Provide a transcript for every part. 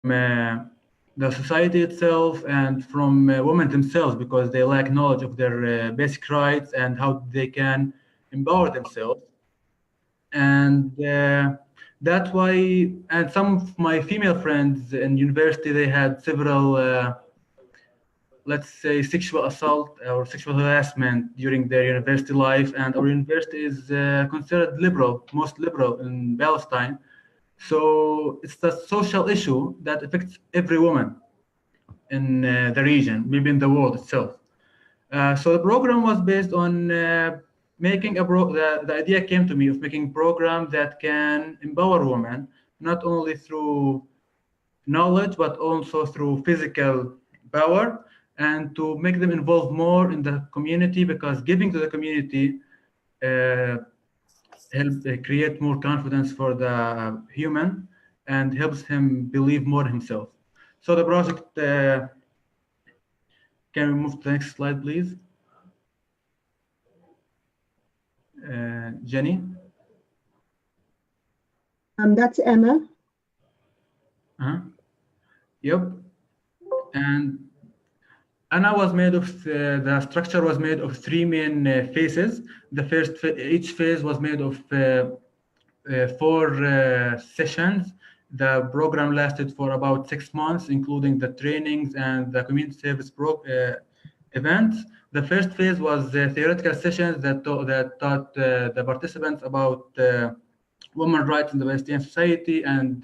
the society itself and from women themselves, because they lack knowledge of their basic rights and how they can empower themselves. And that's why, and some of my female friends in university, they had several, let's say, sexual assault or sexual harassment during their university life. And our university is considered liberal, most liberal in Palestine. So it's a social issue that affects every woman in the region, maybe in the world itself. So the program was based on making the idea came to me of making a program that can empower women, not only through knowledge, but also through physical power, and to make them involved more in the community, because giving to the community helps create more confidence for the human and helps him believe more himself. So the project, can we move to the next slide, please? Jenny? That's Emma. Yep. And Anna was made of, the structure was made of 3 main phases. The first, each phase was made of 4 sessions. The program lasted for about 6 months, including the trainings and the community service events. The first phase was theoretical sessions that taught the participants about women's rights in the Palestinian society and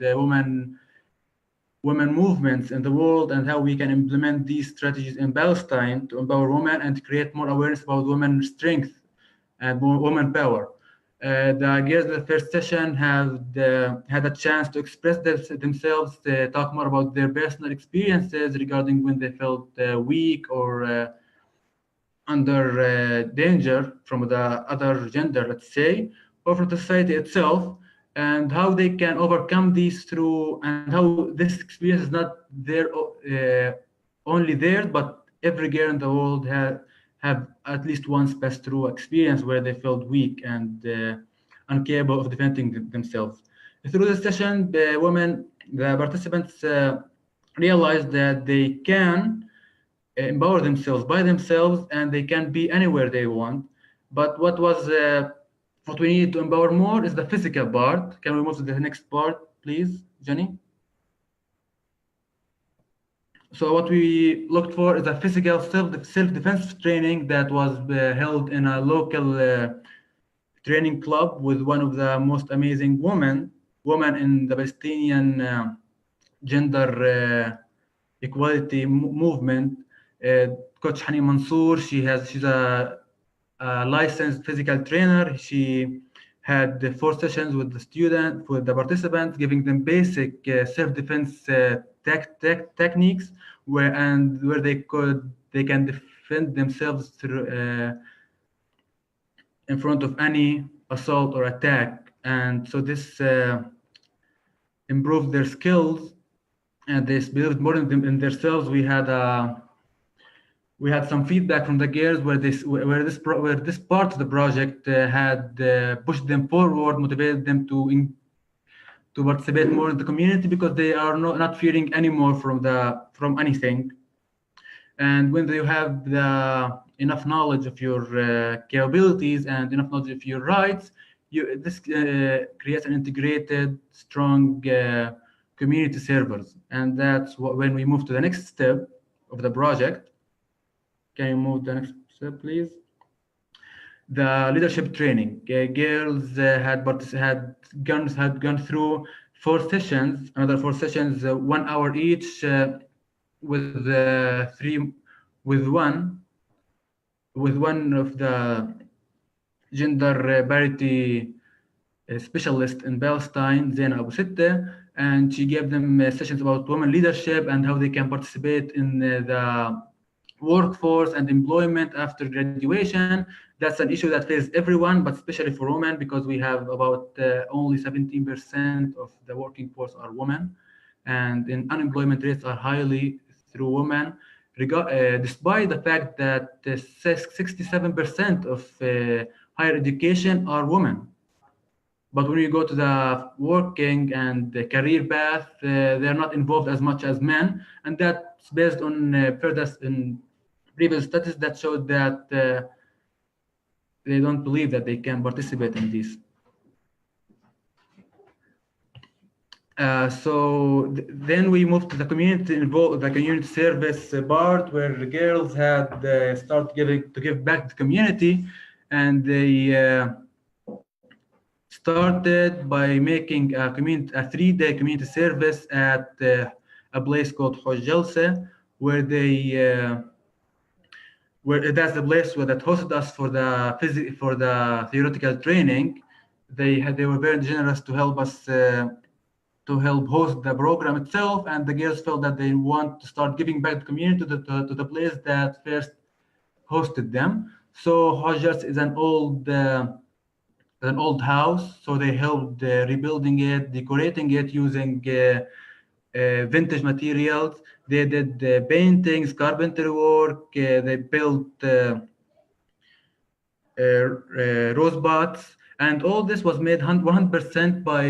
women movements in the world, and how we can implement these strategies in Palestine to empower women and create more awareness about women's strength and women power. The girls in the first session had a chance to express themselves, to talk more about their personal experiences regarding when they felt weak or under danger from the other gender, let's say, or from the society itself, and how they can overcome these through, and how this experience is not there only there, but every girl in the world have at least once passed through experience where they felt weak and incapable of defending themselves. Through the session, the participants realized that they can empower themselves by themselves, and they can be anywhere they want. But what we need to empower more is the physical part. Can we move to the next part, please, Jenny? So what we looked for is a physical self-defense training that was held in a local training club with one of the most amazing women in the Palestinian gender equality movement. Coach Hani Mansour, she's a licensed physical trainer. She had 4 sessions with the participants, giving them basic self-defense techniques, where they can defend themselves through in front of any assault or attack. And so this improved their skills, and they believed more in themselves. We had some feedback from the girls where this part of the project had pushed them forward, motivated them to participate more in the community, because they are not fearing anymore from anything. And when you have enough knowledge of your capabilities and enough knowledge of your rights, this creates an integrated, strong community servers. And that's when we move to the next step of the project. Can you move the next step, please? The leadership training. Girls had gone through 4 sessions, another 4 sessions, 1 hour each, with one of the gender parity specialist in Palestine, Zaina Abu Sitte, and she gave them sessions about women leadership and how they can participate in the workforce and employment after graduation. That's an issue that faces everyone, but especially for women, because we have about only 17% of the working force are women, and unemployment rates are highly through women, despite the fact that 67% of higher education are women. But when you go to the working and the career path, they're not involved as much as men, and that's based on further in previous studies that showed that they don't believe that they can participate in this. Then we moved to the community service part, where the girls had start to give back to the community, and they started by making a 3-day community service at a place called Hojjelse, where where that's the place that hosted us for the theoretical training. They were very generous to help us to help host the program itself, and the girls felt that they want to start giving back the community to the place that first hosted them. So Hojjelse is an old house, so they helped rebuilding it, decorating it using vintage materials. They did paintings, carpentry work. They built rose baths, and all this was made 100% by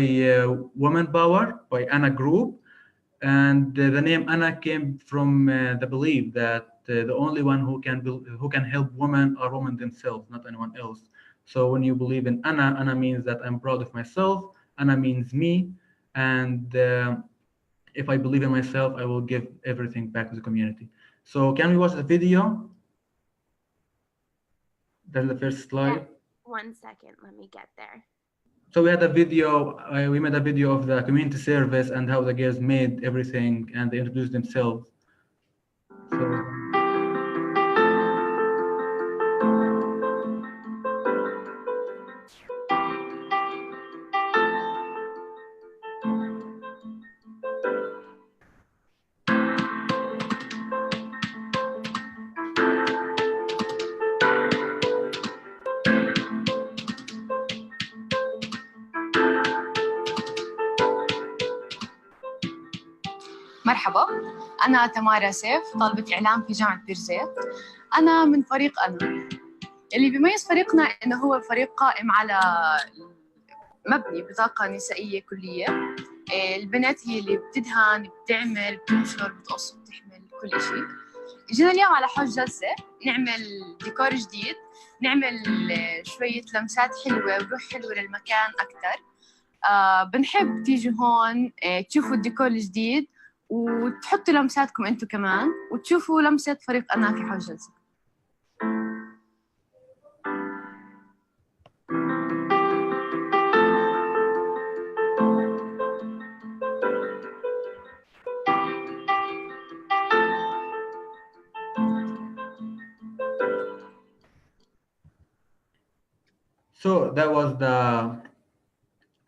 Women Power, by Anna Group. And the name Anna came from the belief that the only one who can help women are women themselves, not anyone else. So when you believe in Anna, Anna means that I'm proud of myself. Anna means me, and if I believe in myself, I will give everything back to the community. So can we watch the video? That's the first slide. Yeah. 1 second, let me get there. So we had a video, we made a video of the community service and how the girls made everything and they introduced themselves. مرحبا، أنا تمارا سيف، طالبة إعلام في جامعة بيرزيت. أنا من فريق أنا. اللي بيميز فريقنا إنه هو فريق قائم على مبني بطاقة نسائية كلية. البنات هي اللي بتدهن، بتعمل، بتنشر، بتقص، بتحمل كل شيء. جينا اليوم على Hojjelse نعمل ديكور جديد، نعمل شوية لمسات حلوة وروح حلوة للمكان أكتر. بنحب تيجوا هون تشوفوا الديكور الجديد وتحطوا لمساتكم انتم كمان وتشوفوا لمسة فريق أنا في Hojjelse. So that was the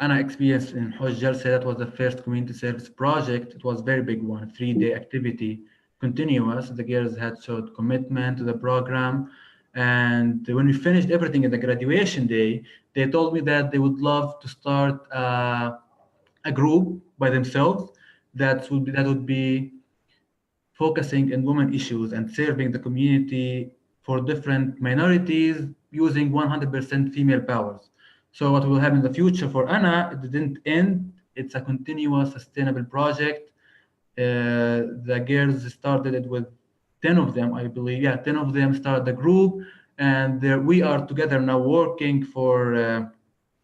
Anna experience in Hojjelse. That was the first community service project. It was a very big one, 3-day activity, continuous. The girls had showed commitment to the program. And when we finished everything in the graduation day, they told me that they would love to start a group by themselves that would be focusing on women issues and serving the community for different minorities using 100% female powers. So what will happen in the future for Anna, it didn't end. It's a continuous, sustainable project. The girls started it with 10 of them, I believe. Yeah, 10 of them started the group. And we are together now working for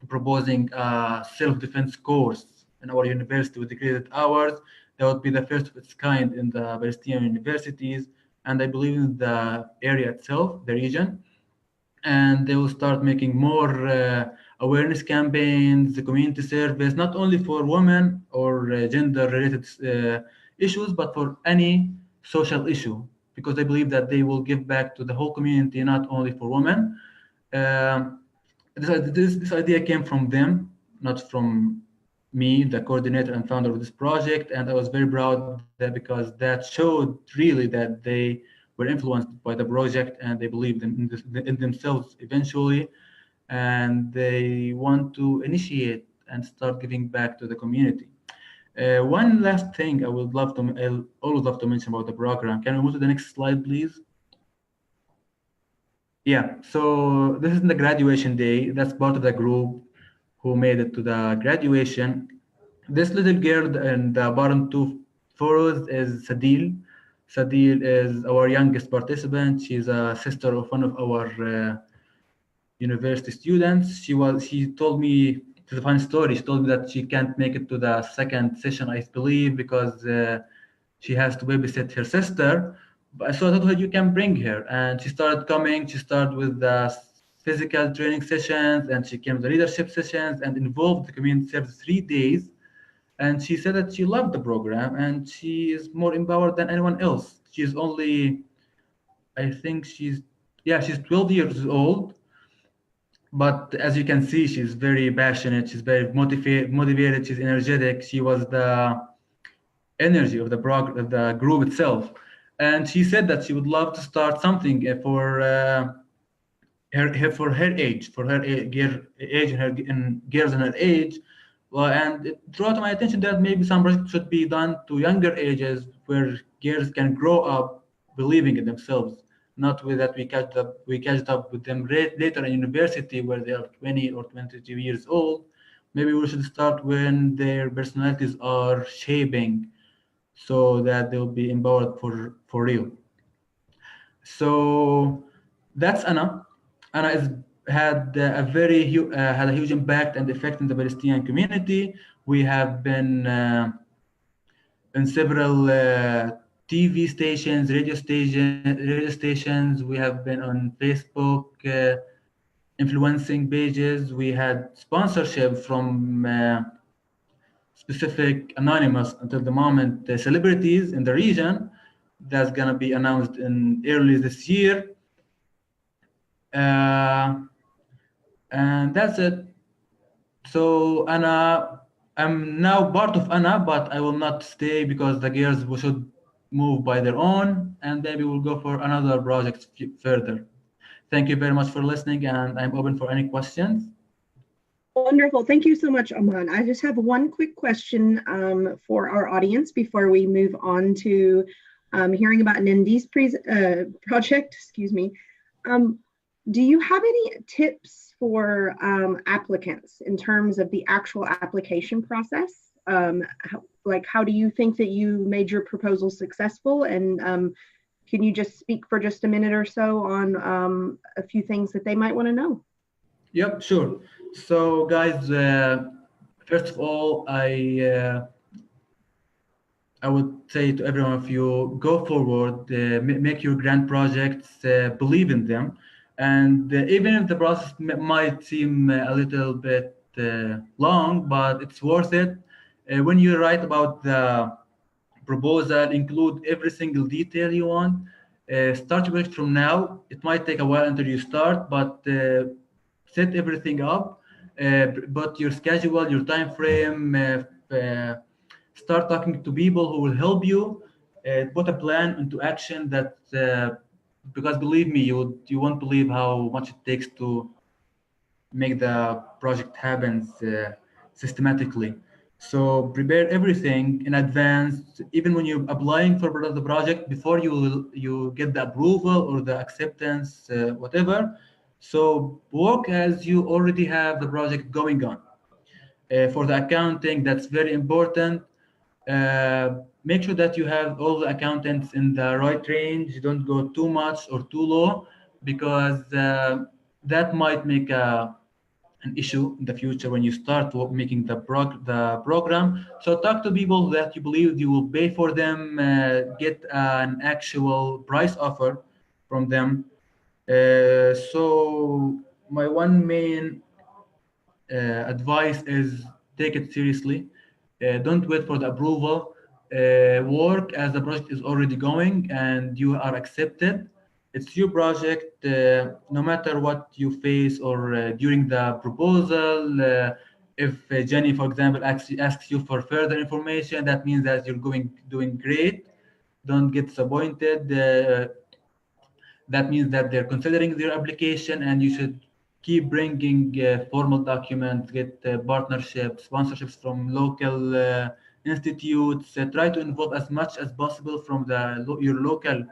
proposing a self-defense course in our university with the credit hours. That would be the first of its kind in the Palestinian universities. And I believe in the area itself, the region. And they will start making more awareness campaigns, the community service, not only for women or gender-related issues, but for any social issue, because I believe that they will give back to the whole community, not only for women. This idea came from them, not from me, the coordinator and founder of this project, and I was very proud that because that showed really that they were influenced by the project and they believed in themselves eventually, and they want to initiate and start giving back to the community. One last thing I always love to mention about the program. Can we move to the next slide, please? Yeah, so this is the graduation day. That's part of the group who made it to the graduation. This little girl in the bottom two photos is Sadil. Sadil is our youngest participant. She's a sister of one of our university students. She told me, it's a fun story. She told me that she can't make it to the second session, I believe, because she has to babysit her sister. But so I told her, you can bring her. And she started coming. She started with the physical training sessions, and she came to the leadership sessions and involved the community service 3 days. And she said that she loved the program and she is more empowered than anyone else. She's only, I think she's 12 years old. But as you can see, she's very passionate. She's very motivated. She's energetic. She was the energy of the group itself. And she said that she would love to start something for her age, and girls in her age. Well, and it drew to my attention that maybe some projects should be done to younger ages, where girls can grow up believing in themselves, not with that we catch up with them later in university where they are 20 or 22 years old. Maybe we should start when their personalities are shaping, so that they'll be empowered for real. So that's Anna. Anna had a huge impact and effect in the Palestinian community. We have been in several TV stations, radio stations. We have been on Facebook, influencing pages. We had sponsorship from specific anonymous, until the moment, celebrities in the region. That's gonna be announced in early this year. And that's it. So Anna, I'm now part of Anna, but I will not stay because the girls should move by their own, and maybe we'll go for another project further. Thank you very much for listening, and I'm open for any questions. Wonderful. Thank you so much, Aman. I just have one quick question for our audience before we move on to hearing about Nendi's project. Excuse me. Do you have any tips for applicants in terms of the actual application process? How do you think that you made your proposal successful? And can you just speak for just a minute or so on a few things that they might want to know? Yep, sure. So guys, first of all, I would say to every one of you, go forward, make your grant projects, believe in them. And even if the process might seem a little bit long, but it's worth it. When you write about the proposal, include every single detail you want. Start your project from now. It might take a while until you start, but set everything up. But your schedule, your time frame, start talking to people who will help you, put a plan into action that, because believe me, you won't believe how much it takes to make the project happen systematically. So prepare everything in advance, even when you're applying for the project, before you get the approval or the acceptance, whatever. So work as you already have the project going on. For the accounting, that's very important. Make sure that you have all the accountants in the right range. Don't go too much or too low, because that might make an issue in the future when you start making the program. So talk to people that you believe you will pay for them, get an actual price offer from them. So my one main advice is take it seriously. Don't wait for the approval. Work as the project is already going and you are accepted. It's your project, no matter what you face or during the proposal. If Jenny, for example, asks you for further information, that means that you're doing great. Don't get disappointed. That means that they're considering their application, and you should keep bringing formal documents, get partnerships, sponsorships from local institutes. Try to involve as much as possible from your local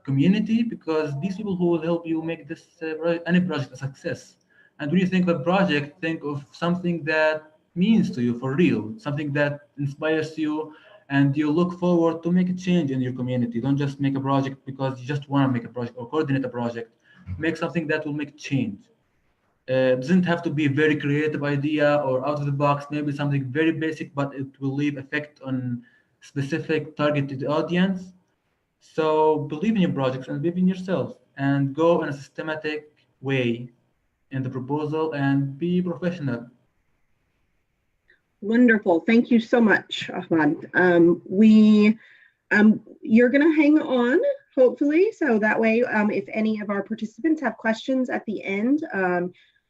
community, because these people who will help you make this any project a success. And when you think of a project, think of something that means to you for real, something that inspires you, and you look forward to make a change in your community. Don't just make a project because you just want to make a project or coordinate a project. Make something that will make change. It doesn't have to be a very creative idea or out of the box, maybe something very basic, but it will leave effect on specific targeted audience. So believe in your projects and believe in yourself and go in a systematic way in the proposal and be professional. Wonderful. Thank you so much, Ahmad. You're going to hang on, hopefully, so that way, if any of our participants have questions at the end,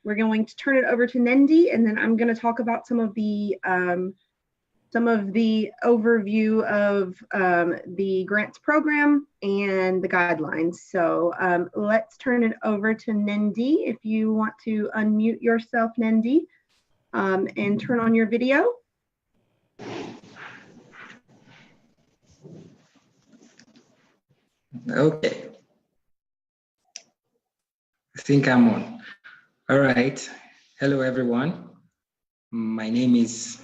we're going to turn it over to Nendi, and then I'm going to talk about some of the overview of the grants program and the guidelines. So let's turn it over to Nendi. If you want to unmute yourself, Nendi, and turn on your video. Okay. I think I'm on. All right. Hello, everyone. My name is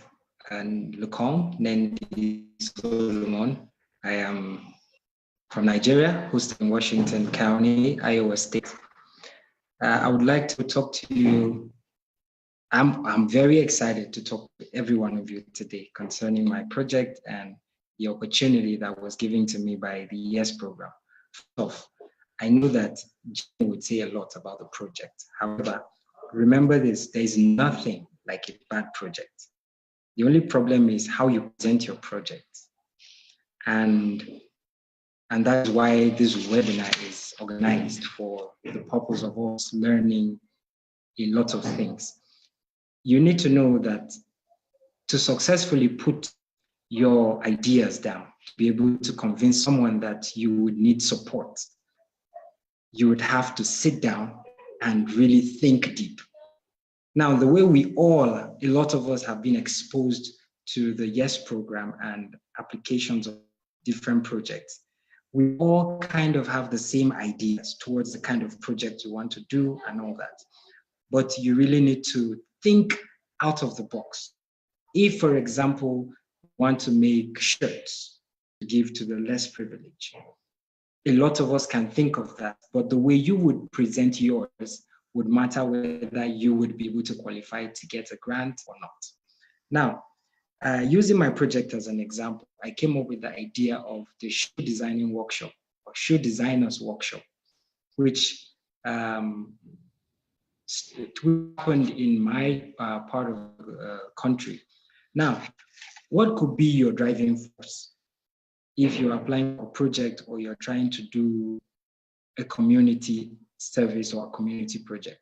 Lukolm, Nendi Lukolm. I am from Nigeria, hosted in Washington County, Iowa State. I would like to talk to you. I'm very excited to talk to every one of you today concerning my project and the opportunity that was given to me by the YES program. First, I know that Jane would say a lot about the project. However, remember this, there's nothing like a bad project. The only problem is how you present your project. And that's why this webinar is organized, for the purpose of us learning a lot of things. You need to know that to successfully put your ideas down, to be able to convince someone that you would need support, you would have to sit down and really think deep. Now, the way a lot of us have been exposed to the YES program and applications of different projects, we all kind of have the same ideas towards the kind of project you want to do and all that. But you really need to think out of the box. If, for example, you want to make shirts to give to the less privileged, a lot of us can think of that, but the way you would present yours would matter whether you would be able to qualify to get a grant or not. Now, using my project as an example, I came up with the idea of the shoe designing workshop, or shoe designers workshop, which happened in my part of the country. Now, what could be your driving force if you're applying for a project or you're trying to do a community service or a community project?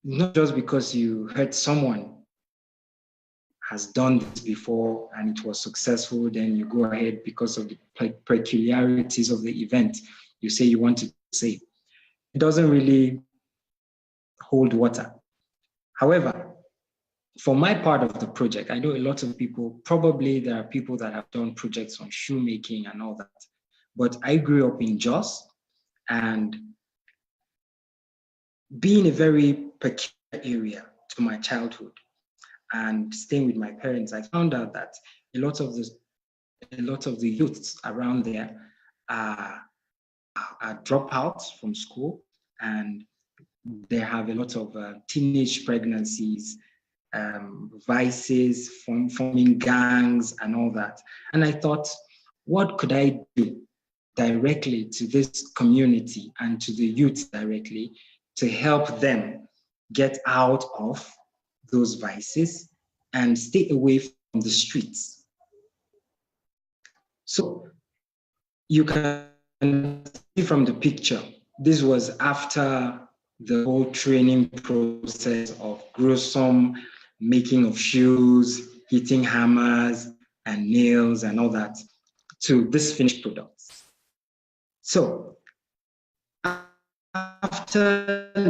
Not just because you heard someone has done this before and it was successful, then you go ahead because of the peculiarities of the event, you say you want to save. It doesn't really hold water. However, for my part of the project, I know a lot of people, probably there are people that have done projects on shoemaking and all that, but I grew up in Jos, and being a very peculiar area to my childhood and staying with my parents, I found out that a lot of the youths around there are dropouts from school, and they have a lot of teenage pregnancies, vices, forming gangs and all that. And I thought, what could I do directly to this community and to the youth directly to help them get out of those vices and stay away from the streets? So you can see from the picture, this was after the whole training process of gruesome making of shoes, hitting hammers and nails and all that, to this finished product. So after the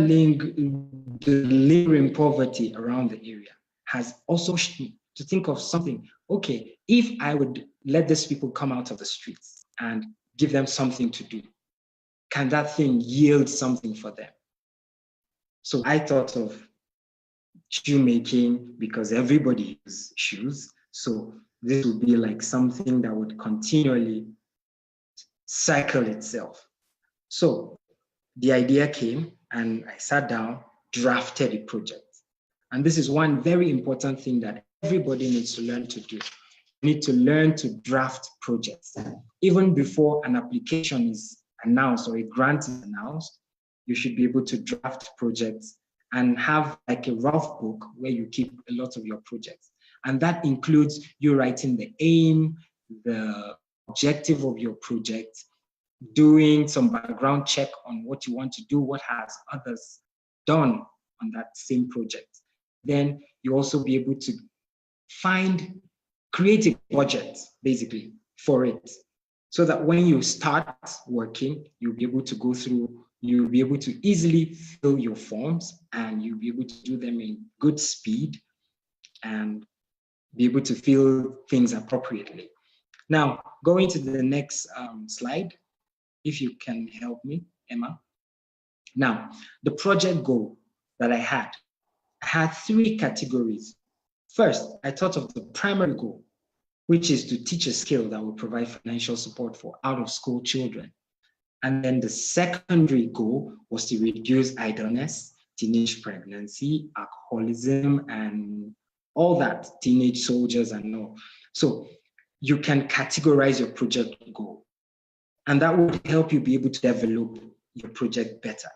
lingering poverty around the area has also pushed me to think of something. Okay, if I would let these people come out of the streets and give them something to do, can that thing yield something for them? So I thought of shoemaking because everybody uses shoes. So this would be like something that would continually cycle itself. So the idea came and I sat down, drafted a project. And this is one very important thing that everybody needs to learn to do. You need to learn to draft projects. Even before an application is announced or a grant is announced, you should be able to draft projects and have like a rough book where you keep a lot of your projects. And that includes you writing the aim, the objective of your project, doing some background check on what you want to do, what has others done on that same project. Then you also be able to create a budget basically for it, so that when you start working, you'll be able to go through, you'll be able to easily fill your forms and you'll be able to do them in good speed and be able to fill things appropriately. Now, going to the next slide, if you can help me, Emma. Now, the project goal that I had 3 categories. First, I thought of the primary goal, which is to teach a skill that will provide financial support for out-of-school children. And then the secondary goal was to reduce idleness, teenage pregnancy, alcoholism, and all that, teenage soldiers and all. So you can categorize your project goal, and that would help you be able to develop your project better.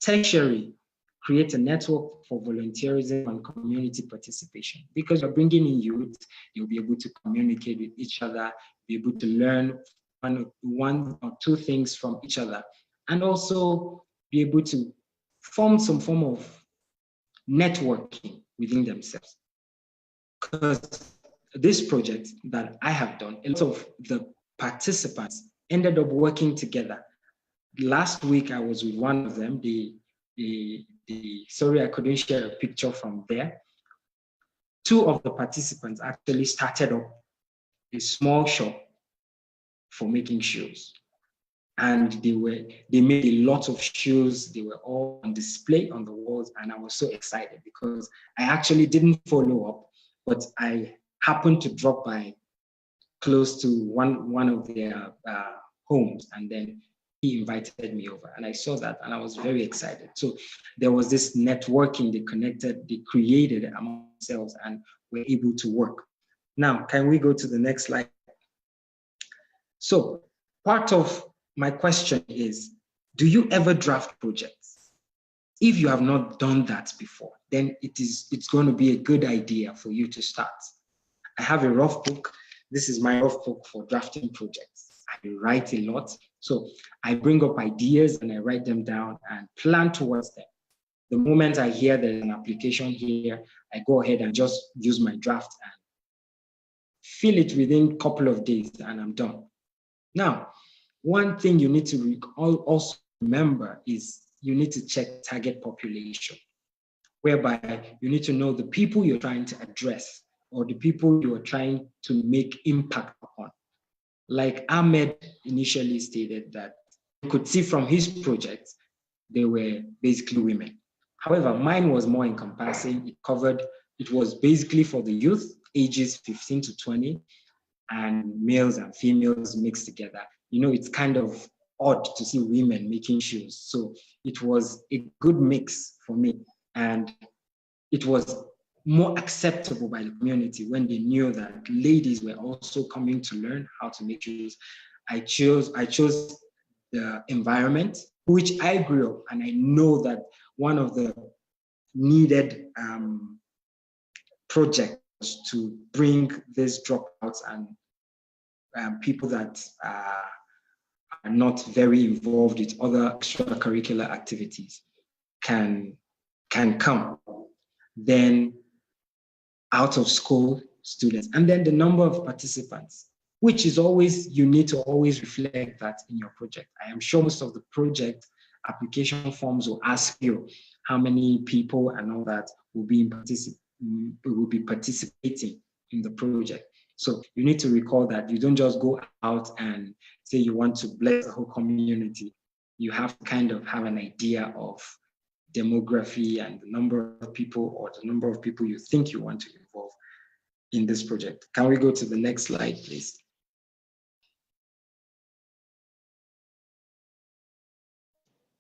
Tertiary, create a network for volunteerism and community participation. Because you're bringing in youth, you'll be able to communicate with each other, be able to learn one or two things from each other, and also be able to form some form of networking within themselves. Because this project that I have done, a lot of the participants ended up working together. Last week, I was with one of them. Sorry, I couldn't share a picture from there. 2 of the participants actually started up a small shop for making shoes. And they made a lot of shoes. They were all on display on the walls. And I was so excited because I actually didn't follow up, but I happened to drop by close to one of their homes, and then he invited me over and I saw that and I was very excited. So there was this networking, they created among themselves and were able to work. Now, can we go to the next slide? So part of my question is, do you ever draft projects? If you have not done that before, then it's going to be a good idea for you to start. I have a rough book. This is my rough book for drafting projects. I write a lot. So I bring up ideas and I write them down and plan towards them. The moment I hear there's an application here, I go ahead and just use my draft and fill it within a couple of days and I'm done. Now, one thing you need to also remember is you need to check target population, whereby you need to know the people you're trying to address or the people you are trying to make impact upon. Like Ahmed initially stated that you could see from his projects, they were basically women. However, mine was more encompassing. It was basically for the youth, ages 15 to 20, and males and females mixed together. You know, it's kind of odd to see women making shoes. So it was a good mix for me. And it was more acceptable by the community when they knew that ladies were also coming to learn how to make shoes. I chose the environment, which I grew up, and I know that one of the needed projects to bring these dropouts and people that are not very involved with other extracurricular activities can come. Then out of school students, and then the number of participants, which is always, you need to always reflect that in your project. I am sure most of the project application forms will ask you how many people and all that will be participating in the project. So you need to recall that you don't just go out and say you want to bless the whole community. You have to kind of have an idea of demography and the number of people or the number of people you think you want to involve in this project. Can we go to the next slide, please?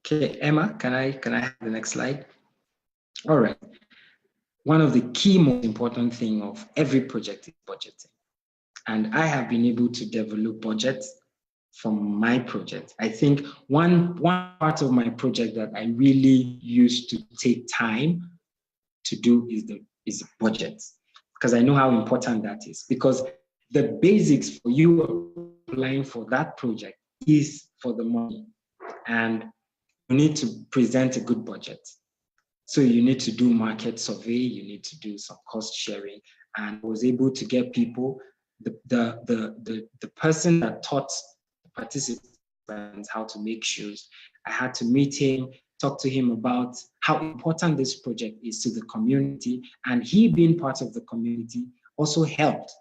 Okay, Emma, can I have the next slide? All right. One of the key most important thing of every project is budgeting. And I have been able to develop budgets from my project. I think one part of my project that I really used to take time to do is the budget, because I know how important that is. Because the basics for you applying for that project is for the money, and you need to present a good budget. So you need to do market survey, you need to do some cost sharing, and was able to get people. The person that taught the participants how to make shoes, I had to meet him, talk to him about how important this project is to the community, and he being part of the community also helped.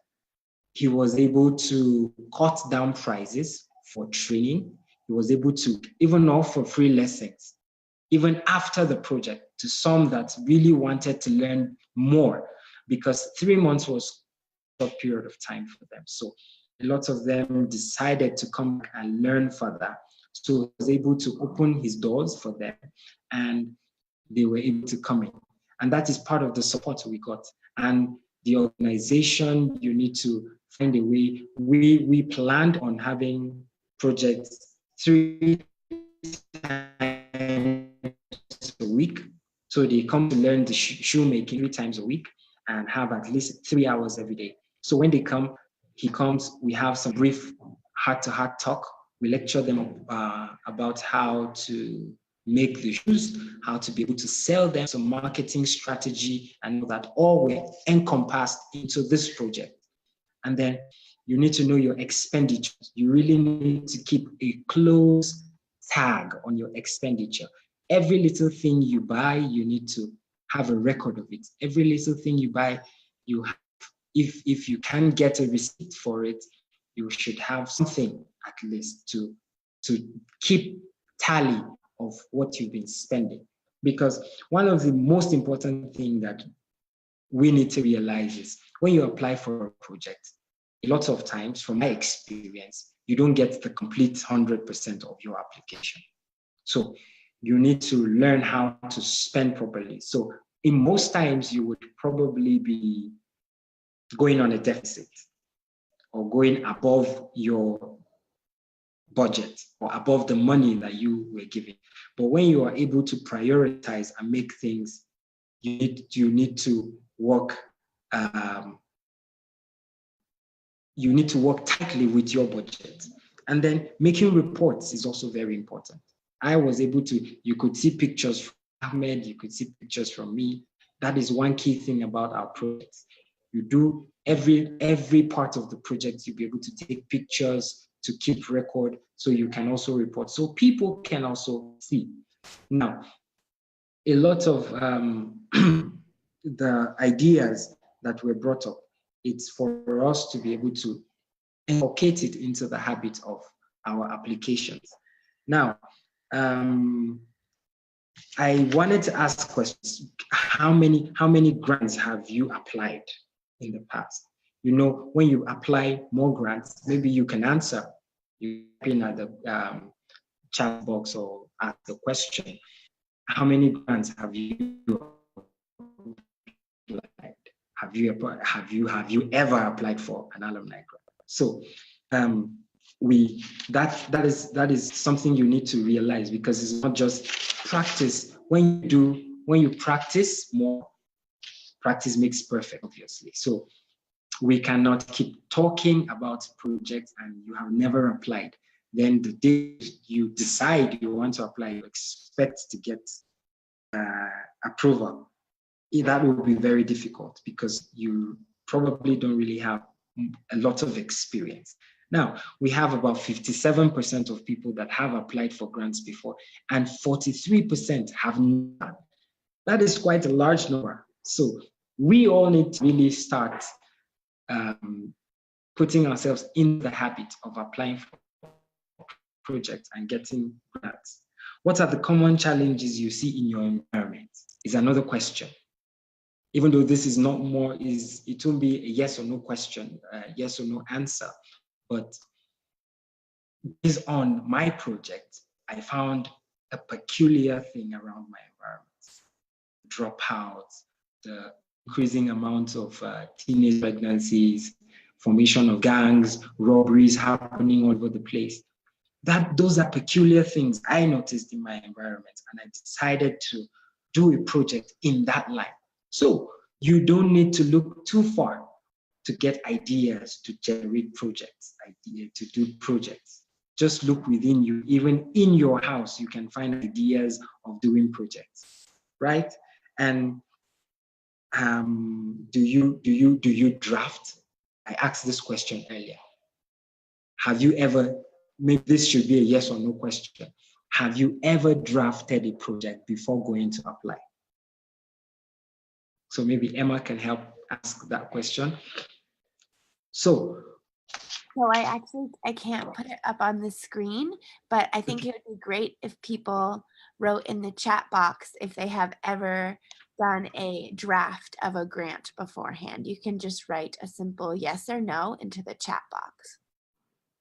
He was able to cut down prices for training. He was able to even offer free lessons, even after the project, to some that really wanted to learn more, because 3 months was a short period of time for them. So a lot of them decided to come and learn further. So he was able to open his doors for them, and they were able to come in. And that is part of the support we got. And the organization, you need to find a way. We planned on having projects 3 times a week. So they come to learn the shoemaking 3 times a week and have at least 3 hours every day. So when they come, he comes, we have some brief heart-to-heart talk. We lecture them about how to make the shoes, how to be able to sell them, some marketing strategy, and that all were encompassed into this project. And then you need to know your expenditures. You really need to keep a close tag on your expenditure. Every little thing you buy, you need to have a record of it. Every little thing you buy, you have, if you can get a receipt for it, you should have something at least to keep tally of what you've been spending. Because one of the most important things that we need to realize is when you apply for a project, a lot of times, from my experience, you don't get the complete 100% of your application. So you need to learn how to spend properly. So in most times, you would probably be going on a deficit or going above your budget or above the money that you were given. But when you are able to prioritize and make things, you need to work tightly with your budget. And then making reports is also very important. I was able to, you could see pictures from Ahmed, you could see pictures from me. That is one key thing about our projects. You do every part of the project, you'll be able to take pictures to keep record, so you can also report, so people can also see. Now, a lot of the ideas that were brought up, it's for us to be able to inculcate it into the habit of our applications. Now, I wanted to ask questions. How many grants have you applied in the past? You know, when you apply more grants, maybe you can answer. You pin at the chat box or ask the question. How many grants have you applied? Have you ever applied for an alumni grant? So that is something you need to realize, because it's not just practice. When you practice more, practice makes perfect, obviously. So we cannot keep talking about projects and you have never applied. Then the day you decide you want to apply, you expect to get approval. That will be very difficult because you probably don't really have a lot of experience. Now, we have about 57% of people that have applied for grants before, and 43% have not. That is quite a large number. So we all need to really start putting ourselves in the habit of applying for projects and getting grants. What are the common challenges you see in your environment? Is another question. Even though this is not more, it won't be a yes or no question, yes or no answer. But based on my project, I found a peculiar thing around my environment. Dropouts, the increasing amount of teenage pregnancies, formation of gangs, robberies happening all over the place. Those are peculiar things I noticed in my environment, and I decided to do a project in that line. So you don't need to look too far to get ideas to generate projects, to do projects. Just look within you. Even in your house, you can find ideas of doing projects, right? And do you draft? I asked this question earlier. Have you ever, maybe this should be a yes or no question. Have you ever drafted a project before going to apply? So maybe Emma can help ask that question. So I can't put it up on the screen, but I think it would be great if people wrote in the chat box if they have ever done a draft of a grant beforehand. You can just write a simple yes or no into the chat box.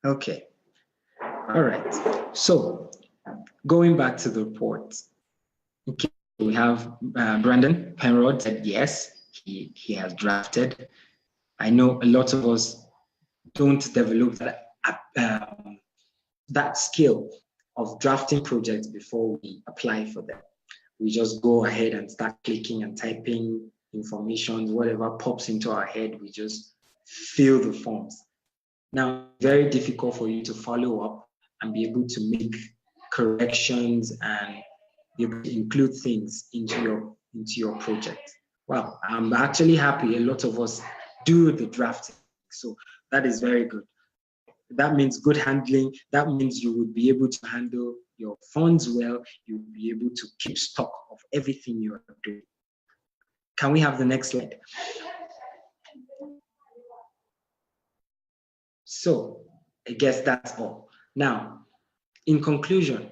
Okay. All right. So going back to the report, okay, we have Brandon Penrod said yes, he has drafted. I know a lot of us don't develop that skill of drafting projects before we apply for them. We just go ahead and start clicking and typing information, whatever pops into our head, we just fill the forms. Now, very difficult for you to follow up and be able to make corrections and be able to include things into your project. Well, I'm actually happy a lot of us do the drafting. So that is very good. That means good handling. That means you would be able to handle your funds well. You'll be able to keep stock of everything you are doing. Can we have the next slide? So I guess that's all. Now, in conclusion,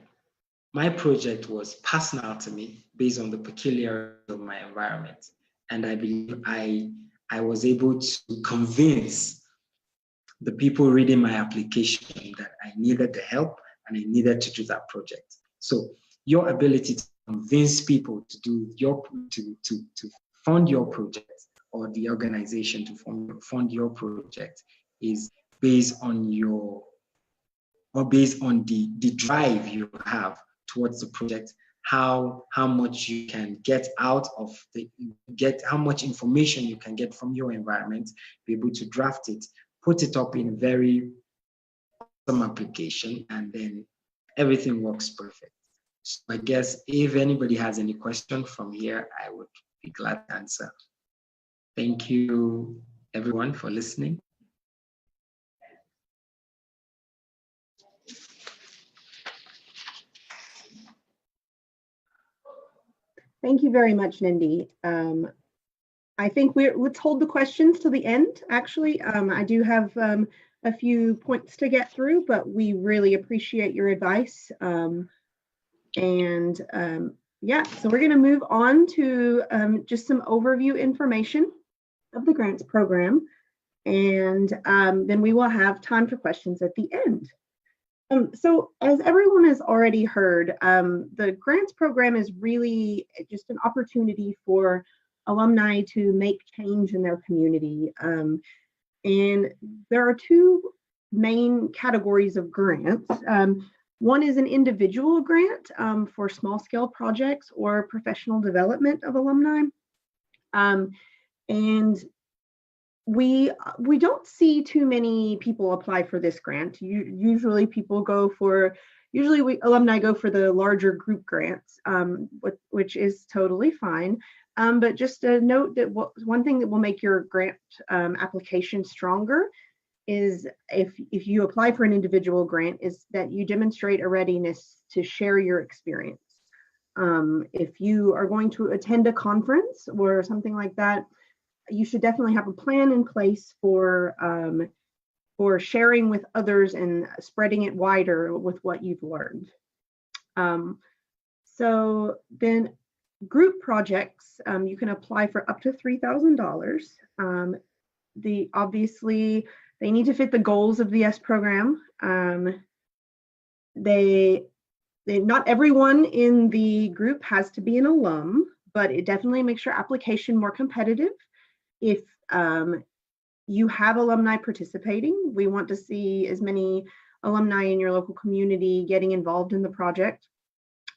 my project was personal to me based on the peculiarities of my environment. And I believe I was able to convince the people reading my application that I needed the help and I needed to do that project. So your ability to convince people to do to fund your project, or the organization to fund your project, is based on the drive you have towards the project, how much you can get out of how much information you can get from your environment, be able to draft it, put it up in a very awesome application, and then everything works perfect. So I guess if anybody has any question from here, I would be glad to answer. Thank you, everyone, for listening. Thank you very much, Nendi. I think let's hold the questions to the end, actually. I do have a few points to get through, but we really appreciate your advice. Yeah, so we're gonna move on to just some overview information of the grants program. And then we will have time for questions at the end. So as everyone has already heard, the grants program is really just an opportunity for alumni to make change in their community. And there are two main categories of grants. One is an individual grant for small scale projects or professional development of alumni. And we don't see too many people apply for this grant. Usually alumni go for the larger group grants, which is totally fine. But just a note that one thing that will make your grant application stronger is if you apply for an individual grant, is that you demonstrate a readiness to share your experience. If you are going to attend a conference or something like that, you should definitely have a plan in place for sharing with others and spreading it wider with what you've learned. So then group projects, you can apply for up to $3,000. Obviously, they need to fit the goals of the YES program. Not everyone in the group has to be an alum, but it definitely makes your application more competitive. If you have alumni participating, we want to see as many alumni in your local community getting involved in the project.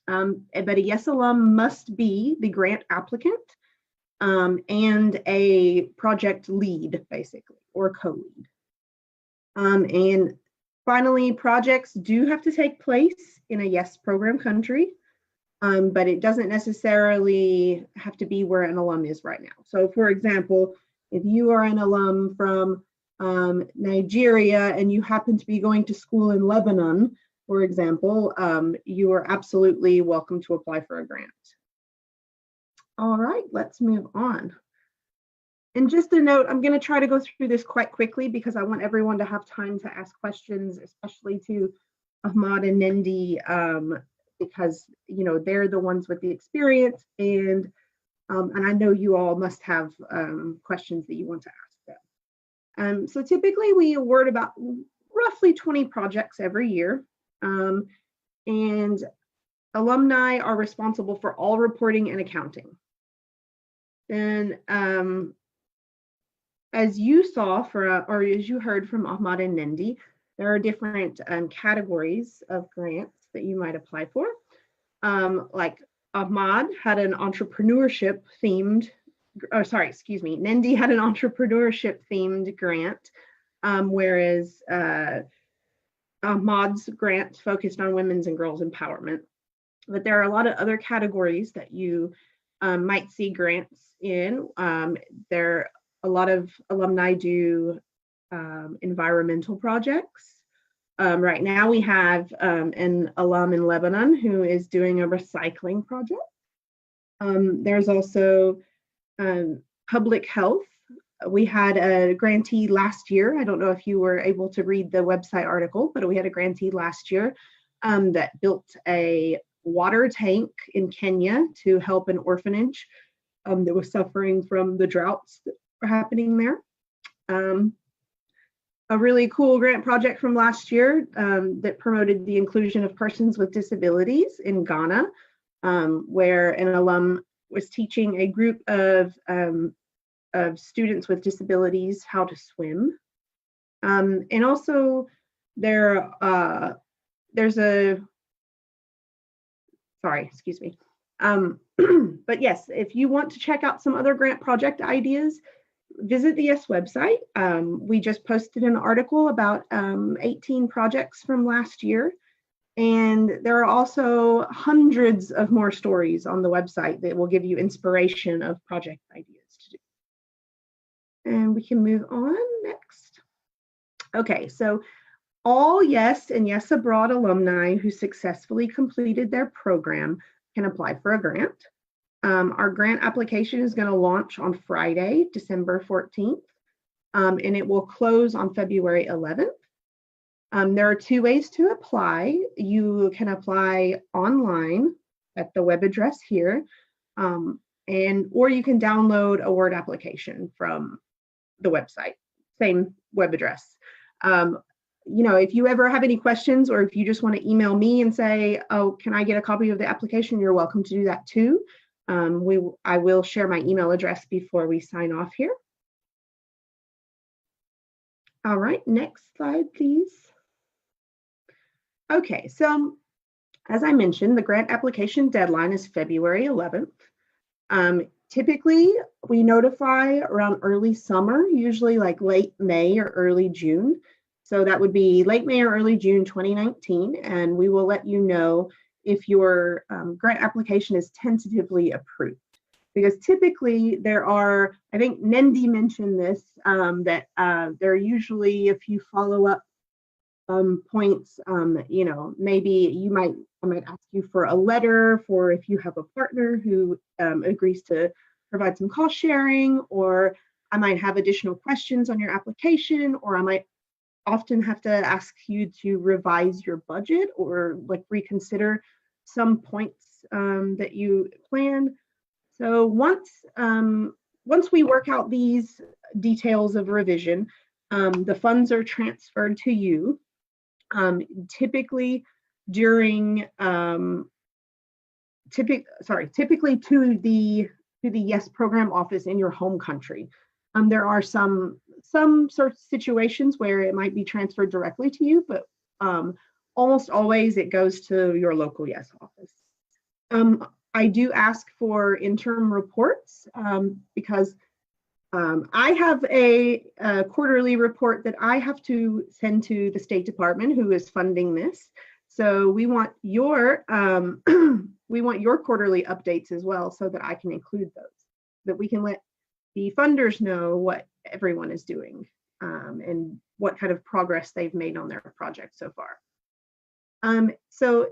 But a YES alum must be the grant applicant and a project lead, basically, or co-lead. And finally, projects do have to take place in a YES program country, but it doesn't necessarily have to be where an alum is right now. So for example, if you are an alum from Nigeria and you happen to be going to school in Lebanon, for example, you are absolutely welcome to apply for a grant. All right, let's move on. And just a note, I'm going to try to go through this quite quickly because I want everyone to have time to ask questions, especially to Ahmad and Nendi, because they're the ones with the experience, and I know you all must have questions that you want to ask them. So typically we award about roughly 20 projects every year, and alumni are responsible for all reporting and accounting. Then as you saw or as you heard from Ahmad and Nendi, there are different categories of grants that you might apply for. Like Ahmad had an entrepreneurship themed, Nendi had an entrepreneurship themed grant, whereas Ahmad's grant focused on women's and girls empowerment. But there are a lot of other categories that you might see grants in. A lot of alumni do environmental projects. Right now we have an alum in Lebanon who is doing a recycling project. There's also public health. We had a grantee last year. I don't know if you were able to read the website article, but we had a grantee last year that built a water tank in Kenya to help an orphanage that was suffering from the droughts that were happening there. A really cool grant project from last year that promoted the inclusion of persons with disabilities in Ghana, where an alum was teaching a group of students with disabilities how to swim. And also there's a, sorry, excuse me. But yes, if you want to check out some other grant project ideas, visit the YES website. We just posted an article about 18 projects from last year. And there are also hundreds of more stories on the website that will give you inspiration of project ideas to do. And we can move on next. Okay, so all YES and YES Abroad alumni who successfully completed their program can apply for a grant. Our grant application is going to launch on Friday, December 14th, and it will close on February 11th. There are two ways to apply. You can apply online at the web address here, or you can download a Word application from the website, same web address. If you ever have any questions, or if you just want to email me and say, oh, can I get a copy of the application? You're welcome to do that too. I will share my email address before we sign off here. All right, next slide, please. Okay, so as I mentioned, the grant application deadline is February 11th. Typically, we notify around early summer, usually like late May or early June. So that would be late May or early June 2019, and we will let you know if your grant application is tentatively approved. Because typically there are, I think Nendi mentioned this, that there are usually a few follow-up points. Maybe I might ask you for a letter for if you have a partner who agrees to provide some cost sharing, or I might have additional questions on your application, or I might often have to ask you to revise your budget or like reconsider some points that you plan. So once we work out these details of revision, the funds are transferred to you. Typically during typically to the YES program office in your home country. There are some sort of situations where it might be transferred directly to you, but almost always it goes to your local YES office. I do ask for interim reports because I have a quarterly report that I have to send to the State Department, who is funding this. So we want your quarterly updates as well, so that I can include those, that we can let the funders know what everyone is doing and what kind of progress they've made on their project so far. So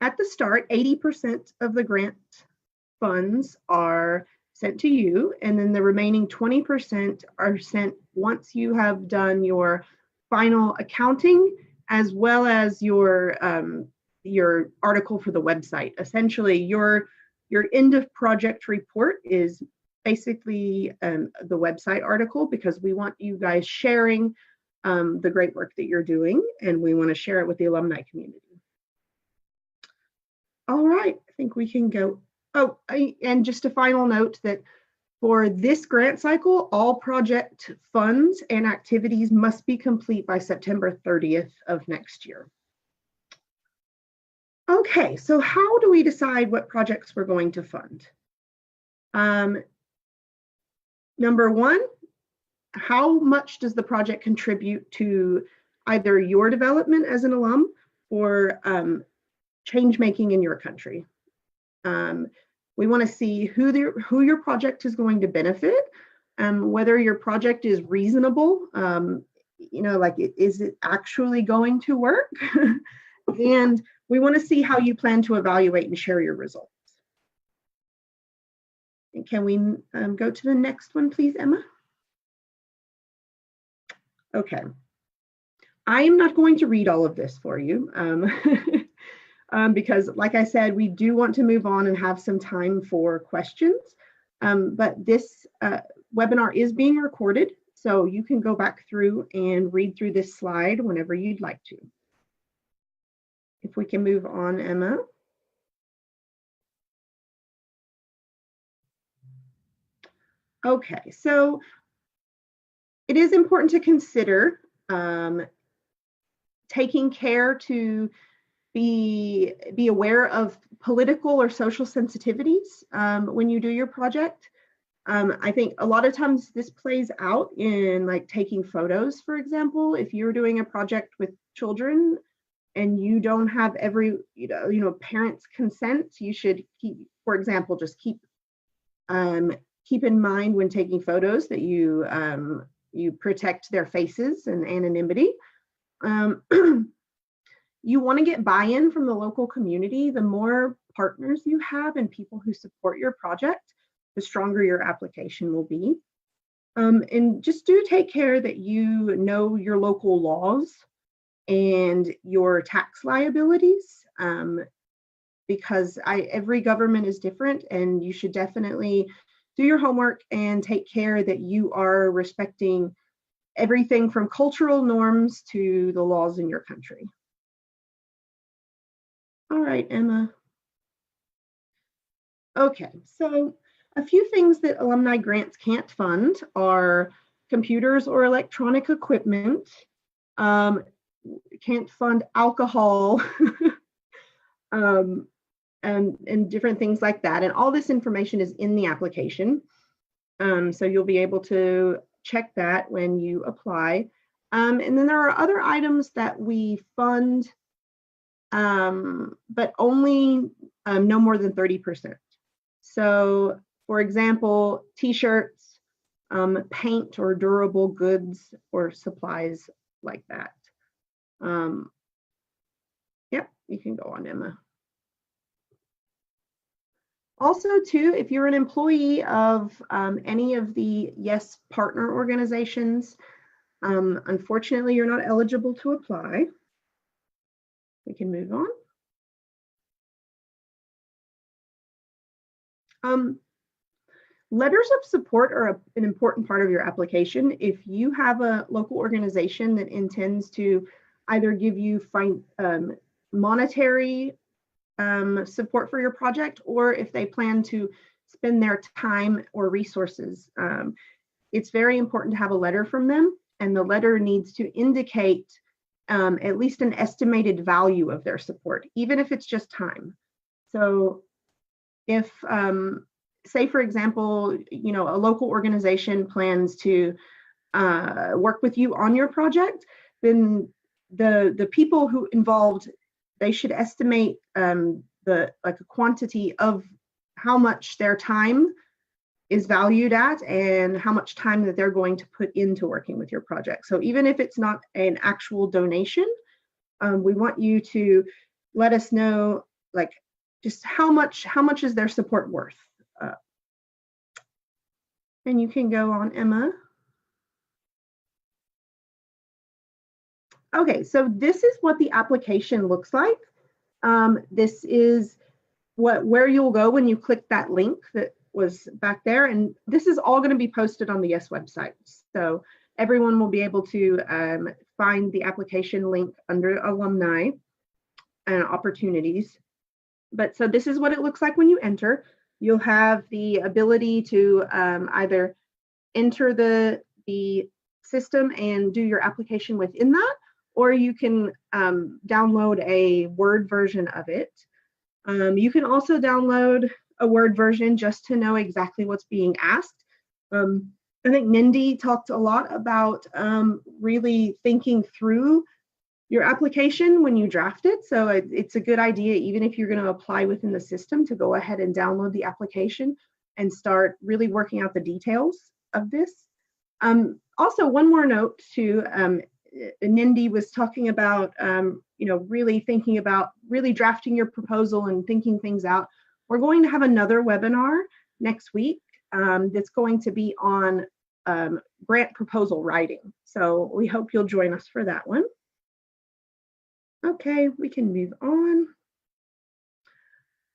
at the start, 80% of the grant funds are sent to you, and then the remaining 20% are sent once you have done your final accounting, as well as your article for the website. Essentially, your end of project report is basically the website article, because we want you guys sharing the great work that you're doing, and we want to share it with the alumni community. All right, I think we can go. Oh, and just a final note that for this grant cycle, all project funds and activities must be complete by September 30th of next year. Okay, so how do we decide what projects we're going to fund? Number one, how much does the project contribute to either your development as an alum or change making in your country? We want to see who your project is going to benefit, whether your project is reasonable, you know, like is it actually going to work? And we want to see how you plan to evaluate and share your results. And can we go to the next one, please, Emma? Okay. I am not going to read all of this for you. Because like I said, we do want to move on and have some time for questions. But this webinar is being recorded, so you can go back through and read through this slide whenever you'd like to. If we can move on, Emma. Okay, so it is important to consider taking care to be aware of political or social sensitivities when you do your project. I think a lot of times this plays out in like taking photos, for example. If you're doing a project with children and you don't have every parents' consent, you should keep, for example, just keep in mind when taking photos that you protect their faces and anonymity. You want to get buy-in from the local community. The more partners you have and people who support your project, the stronger your application will be. And just do take care that you know your local laws and your tax liabilities, because every government is different, and you should definitely do your homework and take care that you are respecting everything from cultural norms to the laws in your country. All right, Emma. Okay, so a few things that alumni grants can't fund are computers or electronic equipment, can't fund alcohol, and different things like that. And all this information is in the application. So you'll be able to check that when you apply. And then there are other items that we fund, but only no more than 30%. So for example, t-shirts, paint or durable goods or supplies like that. Yep, you can go on, Emma. Also too, if you're an employee of any of the YES partner organizations, unfortunately, you're not eligible to apply. We can move on. Letters of support are an important part of your application. If you have a local organization that intends to either give you monetary support for your project, or if they plan to spend their time or resources, it's very important to have a letter from them, and the letter needs to indicate at least an estimated value of their support, even if it's just time. So if say, for example, you know, a local organization plans to work with you on your project, then the people who involved, they should estimate a quantity of how much their time is valued at and how much time that they're going to put into working with your project. So even if it's not an actual donation, we want you to let us know, like, just how much is their support worth. And you can go on, Emma. Okay, so this is what the application looks like. This is where you'll go when you click that link that was back there, and this is all going to be posted on the YES website. So everyone will be able to find the application link under alumni and opportunities. But so this is what it looks like when you enter. You'll have the ability to either enter the system and do your application within that, or you can download a Word version of it. You can also download a Word version just to know exactly what's being asked. I think Nendi talked a lot about really thinking through your application when you draft it. So it's a good idea, even if you're going to apply within the system, to go ahead and download the application and start really working out the details of this. Also, one more note too, Nendi was talking about, you know, really thinking about really drafting your proposal and thinking things out. We're going to have another webinar next week that's going to be on grant proposal writing. So we hope you'll join us for that one. Okay, we can move on.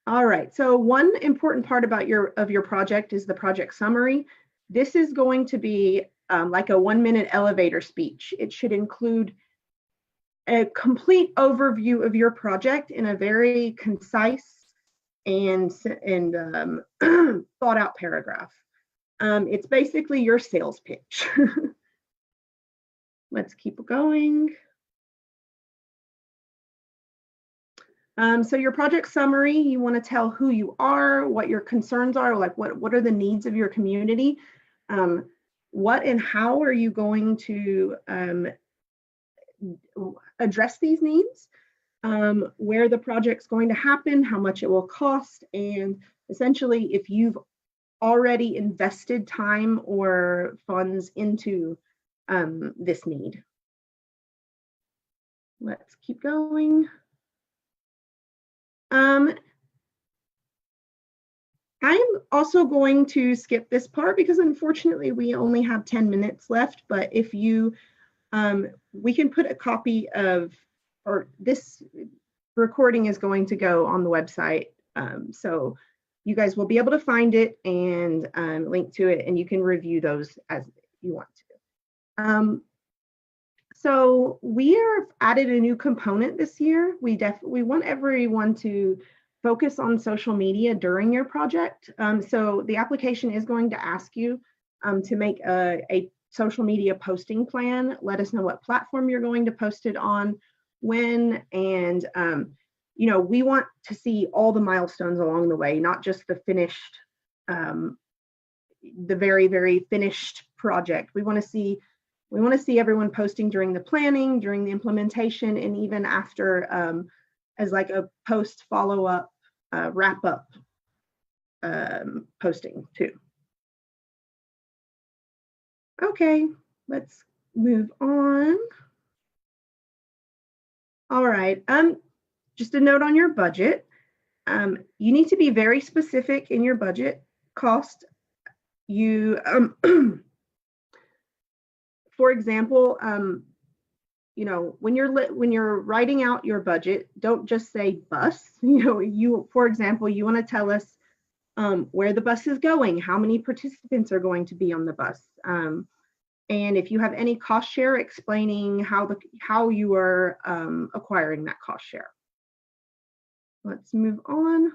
All right, so one important part about your project is the project summary. This is going to be like a 1-minute elevator speech. It should include a complete overview of your project in a very concise and thought out paragraph. It's basically your sales pitch. Let's keep going. So your project summary, you want to tell who you are, what your concerns are, like what are the needs of your community, what and how are you going to address these needs, where the project's going to happen, how much it will cost, and essentially if you've already invested time or funds into this need. Let's keep going. I'm also going to skip this part because unfortunately we only have 10 minutes left, but if you, we can put a copy of, or this recording is going to go on the website. So you guys will be able to find it and link to it, and you can review those as you want to. So we have added a new component this year. We want everyone to focus on social media during your project. So the application is going to ask you to make a social media posting plan. Let us know what platform you're going to post it on, when, and you know, we want to see all the milestones along the way, not just the finished, the very, very finished project. We want to see everyone posting during the planning, during the implementation, and even after as like a post follow-up, wrap-up posting too. Okay, let's move on. All right, just a note on your budget. You need to be very specific in your budget cost. You, for example, you know, when you're writing out your budget, don't just say bus. You know, for example, you want to tell us where the bus is going, how many participants are going to be on the bus. And if you have any cost share, explaining how you are acquiring that cost share. Let's move on.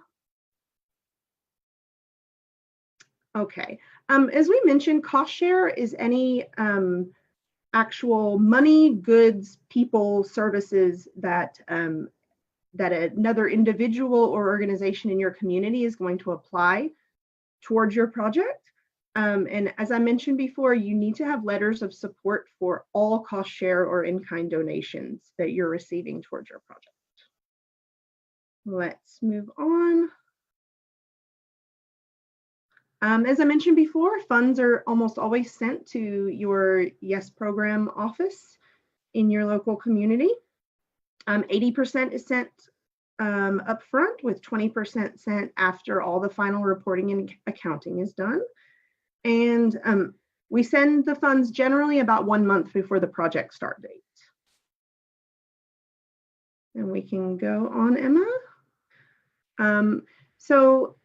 Okay, as we mentioned, cost share is any actual money, goods, people, services that that another individual or organization in your community is going to apply towards your project. And as I mentioned before, you need to have letters of support for all cost share or in-kind donations that you're receiving towards your project. Let's move on. As I mentioned before, funds are almost always sent to your YES program office in your local community. 80% is sent up front, with 20% sent after all the final reporting and accounting is done. And we send the funds generally about 1 month before the project start date. And we can go on, Emma. So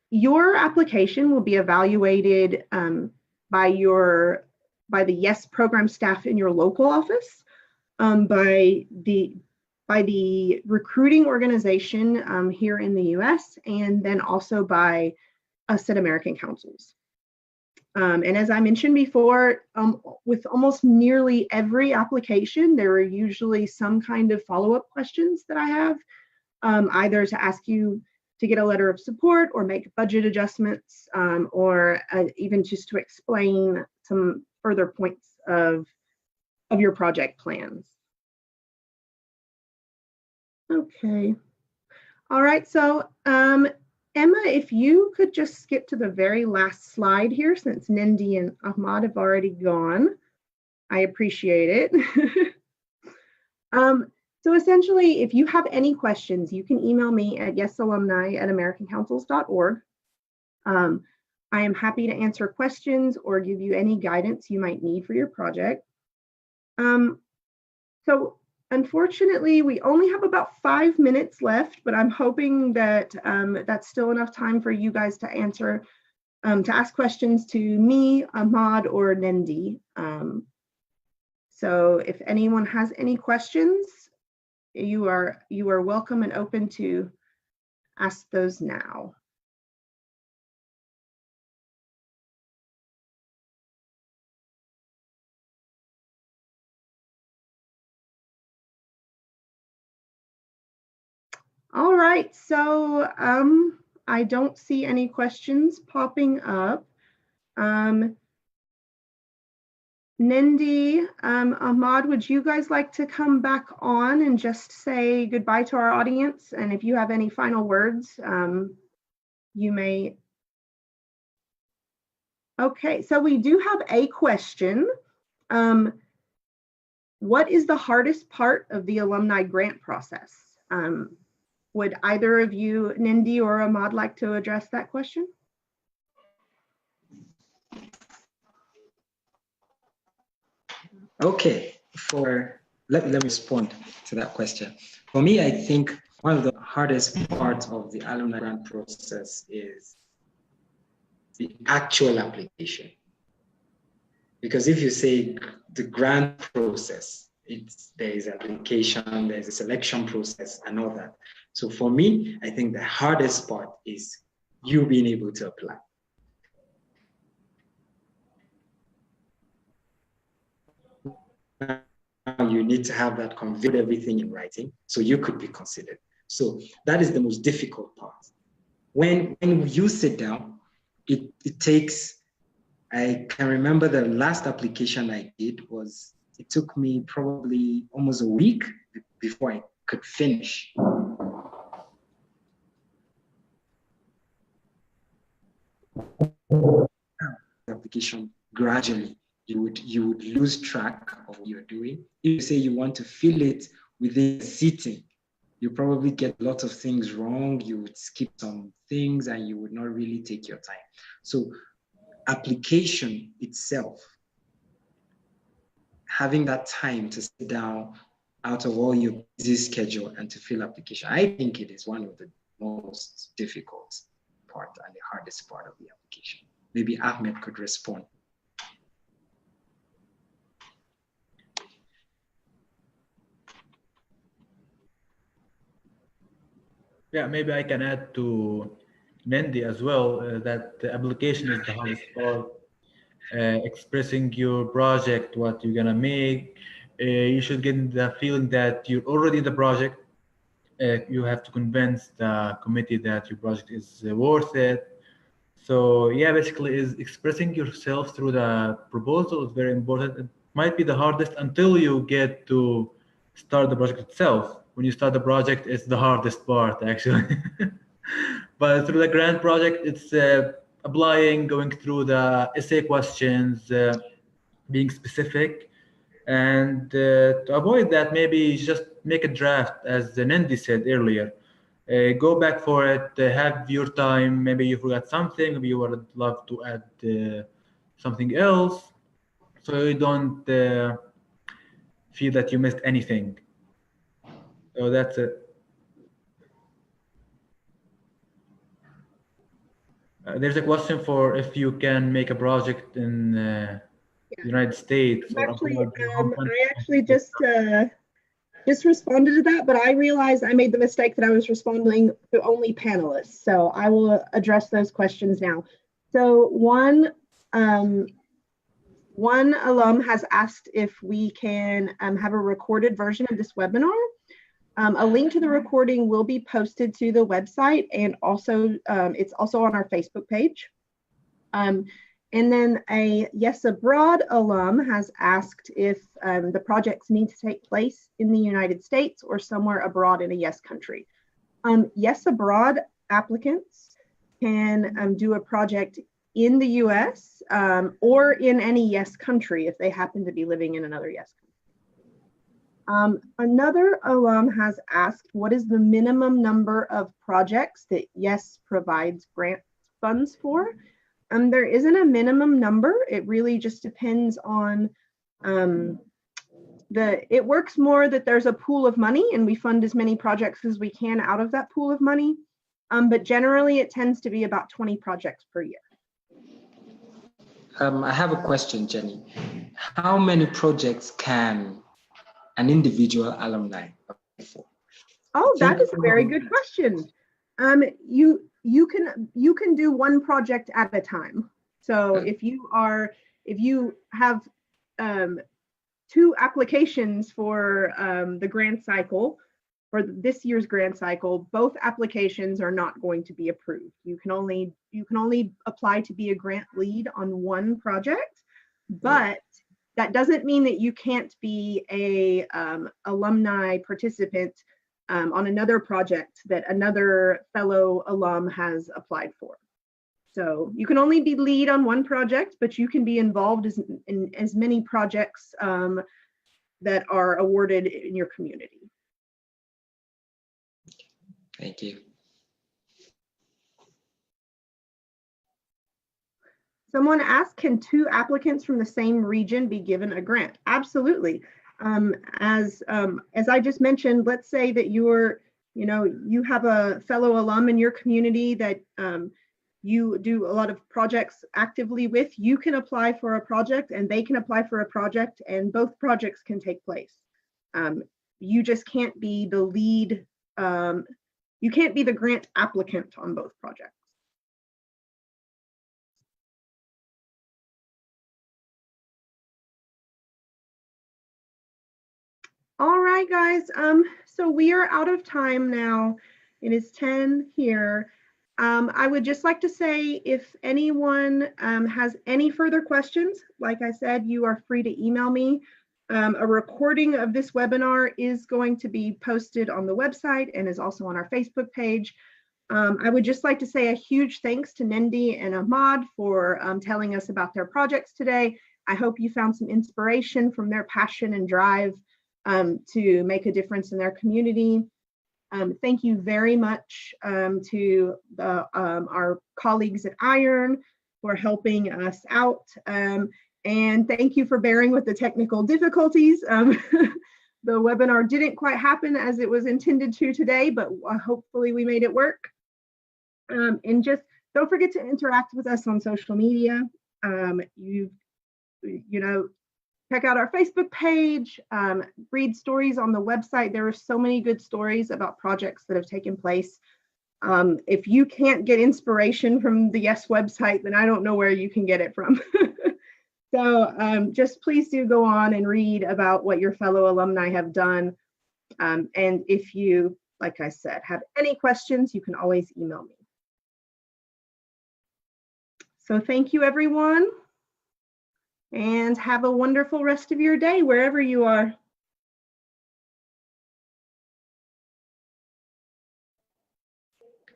your application will be evaluated by the YES program staff in your local office, by the recruiting organization here in the US, and then also by us at American Councils. And as I mentioned before, with almost nearly every application, there are usually some kind of follow-up questions that I have, either to ask you to get a letter of support or make budget adjustments, or even just to explain some further points of your project plans. Okay. All right, so Emma, if you could just skip to the very last slide here, since Nendi and Ahmad have already gone, I appreciate it. So essentially, if you have any questions, you can email me at yesalumni@americancouncils.org. I am happy to answer questions or give you any guidance you might need for your project. So unfortunately, we only have about 5 minutes left, but I'm hoping that that's still enough time for you guys to answer, to ask questions to me, Ahmad, or Nendi. So if anyone has any questions, you are welcome and open to ask those now. All right, so I don't see any questions popping up. Nendi, Ahmad, would you guys like to come back on and just say goodbye to our audience? And if you have any final words, you may. Okay, so we do have a question. What is the hardest part of the alumni grant process? Would either of you, Nendi or Ahmad, like to address that question? Okay, let me respond to that question. For me, I think one of the hardest parts of the alumni grant process is the actual application. Because if you say the grant process, there is application, there's a selection process and all that. So for me, I think the hardest part is you being able to apply. You need to have that conveyed everything in writing so you could be considered. So that is the most difficult part. When you sit down, it takes, I can remember the last application I did it took me probably almost a week before I could finish. The application gradually, you would lose track of what you're doing. If you say you want to fill it within a sitting, you probably get lots of things wrong. You would skip some things and you would not really take your time. So application itself, having that time to sit down out of all your busy schedule and to fill application, I think it is one of the most difficult part and the hardest part of the application? Maybe Ahmed could respond. Yeah, maybe I can add to Nendi as well that the application is the hardest part. Expressing your project, what you're gonna make. You should get the feeling that you're already in the project. You have to convince the committee that your project is worth it. So yeah, basically is expressing yourself through the proposal is very important. It might be the hardest until you get to start the project itself. When you start the project, it's the hardest part actually. But through the grant project, it's applying, going through the essay questions, being specific. And to avoid that, maybe just make a draft, as Nendi said earlier. Go back for it, have your time. Maybe you forgot something, maybe you would love to add something else. So you don't feel that you missed anything. So that's it. There's a question for if you can make a project in the United States or Actually, abroad. I actually just responded to that, but I realized I made the mistake that I was responding to only panelists. So I will address those questions now. So one alum has asked if we can have a recorded version of this webinar. A link to the recording will be posted to the website, and also it's also on our Facebook page. And then a Yes Abroad alum has asked if the projects need to take place in the United States or somewhere abroad in a yes country. Yes Abroad applicants can do a project in the US or in any yes country if they happen to be living in another yes country. Another alum has asked, what is the minimum number of projects that Yes provides grant funds for? There isn't a minimum number. It really just depends on it works more that there's a pool of money and we fund as many projects as we can out of that pool of money. But generally it tends to be about 20 projects per year. I have a question, Jenny. How many projects can an individual alumni apply for? Oh, that is a very good question. You can do one project at a time. So if you have 2 applications for the grant cycle, for this year's grant cycle, both applications are not going to be approved. You can only apply to be a grant lead on one project, but that doesn't mean that you can't be a alumni participant on another project that another fellow alum has applied for. So you can only be lead on one project, but you can be involved in as many projects that are awarded in your community. Thank you. Someone asked, can 2 applicants from the same region be given a grant? Absolutely. As I just mentioned, let's say that you have a fellow alum in your community that you do a lot of projects actively with. You can apply for a project and they can apply for a project, and both projects can take place. You just can't be the lead. You can't be the grant applicant on both projects. All right, guys. So we are out of time now. It is 10 here. I would just like to say, if anyone has any further questions, like I said, you are free to email me. A recording of this webinar is going to be posted on the website and is also on our Facebook page. I would just like to say a huge thanks to Nendi and Ahmad for telling us about their projects today. I hope you found some inspiration from their passion and drive to make a difference in their community. Thank you very much to our colleagues at IRN for helping us out. And thank you for bearing with the technical difficulties. The webinar didn't quite happen as it was intended to today, but hopefully we made it work. And just Don't forget to interact with us on social media. Check out our Facebook page, read stories on the website. There are so many good stories about projects that have taken place. If you can't get inspiration from the YES website, then I don't know where you can get it from. So just please do go on and read about what your fellow alumni have done. And if you, like I said, have any questions, you can always email me. So thank you, everyone, and have a wonderful rest of your day wherever you are.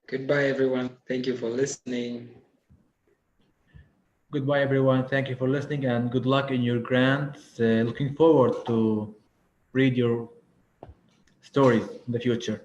Goodbye, everyone. Thank you for listening. Goodbye, everyone. Thank you for listening, and good luck in your grants. Looking forward to read your stories in the future.